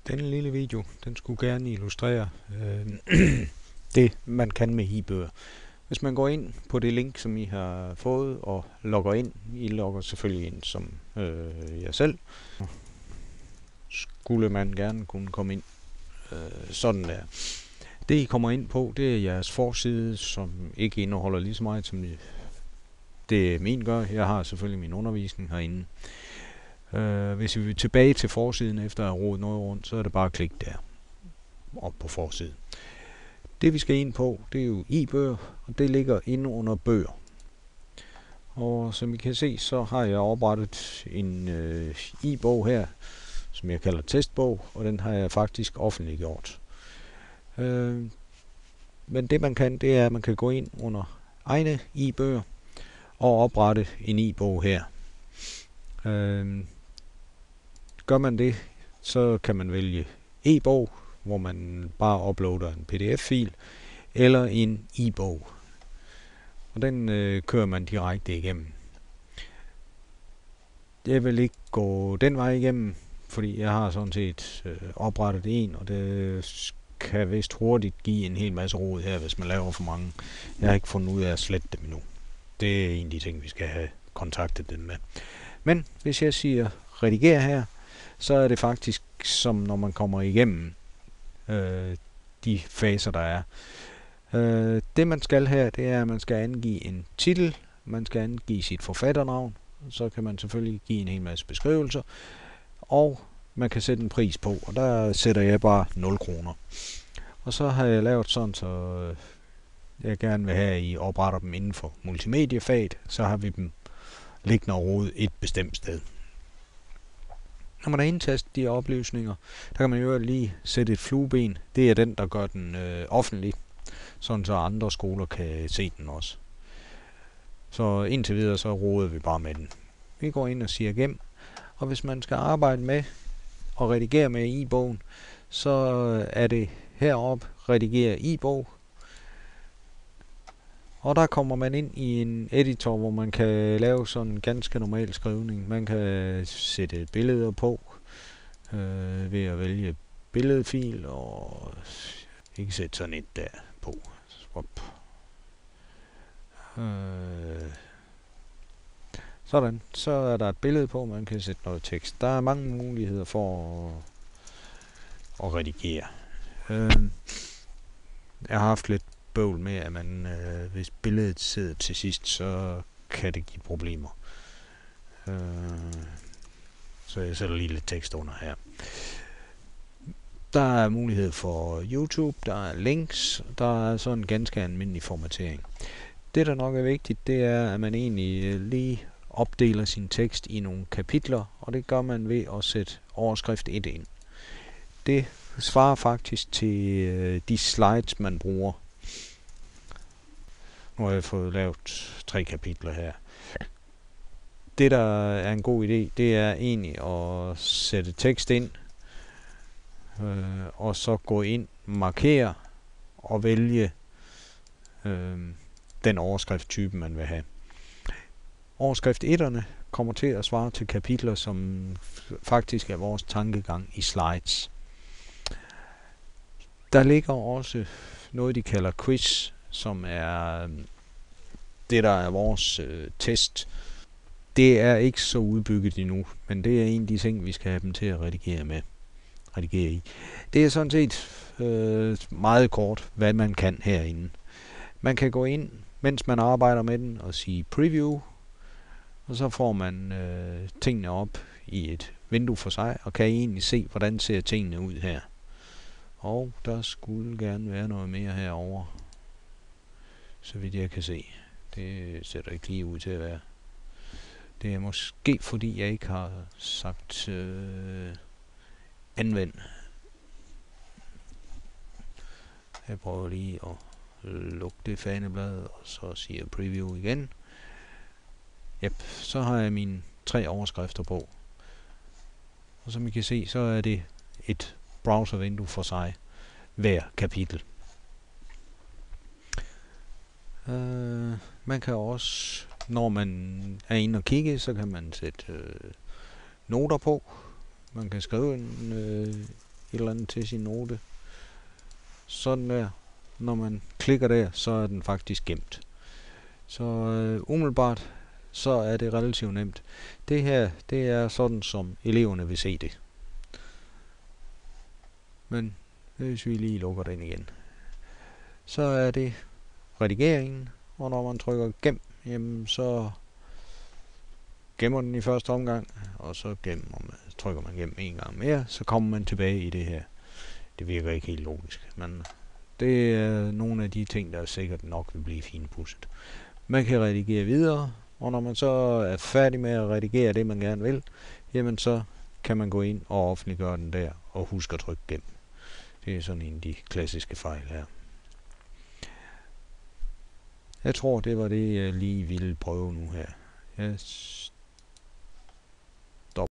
Denne lille video, den skulle gerne illustrere det, man kan med e-bøger. Hvis man går ind på det link, som I har fået, og logger ind, I logger selvfølgelig ind som jer selv, skulle man gerne kunne komme ind sådan der. Det I kommer ind på, det er jeres forside, som ikke indeholder lige så meget, som det min gør. Jeg har selvfølgelig min undervisning herinde. Hvis vi vil tilbage til forsiden efter at have rodet noget rundt, så er det bare at klikke der op på forsiden. Det vi skal ind på, det er jo e-bøger, og det ligger inde under bøger. Og som I kan se, så har jeg oprettet en e-bog her, som jeg kalder testbog, og den har jeg faktisk offentliggjort. Men det man kan, det er, at man kan gå ind under egne e-bøger og oprette en e-bog her. Gør man det, så kan man vælge e-bog, hvor man bare uploader en pdf-fil, eller en e-bog. Og den kører man direkte igennem. Jeg vil ikke gå den vej igennem, fordi jeg har sådan set oprettet en, og det kan vist hurtigt give en hel masse rod her, hvis man laver for mange. Jeg har ikke fundet ud af at slette dem endnu. Det er en af de ting, vi skal have kontaktet dem med. Men hvis jeg siger redigere her, så er det faktisk som når man kommer igennem de faser, der er. Det man skal her, det er, at man skal angive en titel, man skal angive sit forfatternavn, så kan man selvfølgelig give en hel masse beskrivelser, og man kan sætte en pris på, og der sætter jeg bare 0 kroner. Og så har jeg lavet sådan, så jeg gerne vil have, at I opretter dem inden for multimediefaget, så har vi dem liggende og rodet et bestemt sted. Når man har indtastet de oplysninger, der kan man jo lige sætte et flueben. Det er den, der gør den offentlig, sådan så andre skoler kan se den også. Så indtil videre, så roder vi bare med den. Vi går ind og siger gem, og hvis man skal arbejde med og redigere med e-bogen, så er det heroppe, redigere e-bog. Og der kommer man ind i en editor, hvor man kan lave sådan en ganske normal skrivning. Man kan sætte billeder på ved at vælge billedfil, og ikke sætte sådan et der på. Sådan, så er der et billede på, man kan sætte noget tekst. Der er mange muligheder for at redigere. Jeg har haft lidt bøvl med, at man, hvis billedet sidder til sidst, så kan det give problemer. Så jeg sætter lige lidt tekst under her. Der er mulighed for YouTube, der er links, der er sådan en ganske almindelig formatering. Det, der nok er vigtigt, det er, at man egentlig lige opdeler sin tekst i nogle kapitler, og det gør man ved at sætte overskrift 1 ind. Det svarer faktisk til de slides, man bruger. Nu har jeg fået lavet 3 kapitler her. Det, der er en god idé, det er egentlig at sætte tekst ind, og så gå ind, markere og vælge den overskrifttype, man vil have. Overskrift 1'erne kommer til at svare til kapitler, som faktisk er vores tankegang i slides. Der ligger også noget, de kalder quiz, som er det, der er vores test. Det er ikke så udbygget endnu, men det er en af de ting, vi skal have dem til at redigere i. Det er sådan set meget kort, hvad man kan herinde. Man kan gå ind, mens man arbejder med den, og sige preview, og så får man tingene op i et vindue for sig, og kan egentlig se, hvordan ser tingene ud her. Og der skulle gerne være noget mere herovre, så vidt jeg kan se. Det ser der ikke lige ud til at være. Det er måske fordi jeg ikke har sagt anvend. Jeg prøver lige at lukke det faneblad, og så siger preview igen. Yep, så har jeg mine 3 overskrifter på. Og som I kan se, så er det et browservindue for sig, hver kapitel. Man kan også, når man er inde og kigge, så kan man sætte noter på. Man kan skrive eller andet til sin note. Sådan der. Når man klikker der, så er den faktisk gemt. Så umiddelbart, så er det relativt nemt. Det her, det er sådan, som eleverne vil se det. Men hvis vi lige lukker den igen, så er det redigeringen, og når man trykker gem, jamen så gemmer den i første omgang, og så trykker man gem en gang mere, så kommer man tilbage i det her. Det virker ikke helt logisk, men det er nogle af de ting, der sikkert nok vil blive finpudset. Man kan redigere videre, og når man så er færdig med at redigere det, man gerne vil, jamen så kan man gå ind og offentliggøre den der, og huske at trykke gem. Det er sådan en af de klassiske fejl her. Jeg tror, det var det, jeg lige ville prøve nu her. Jeg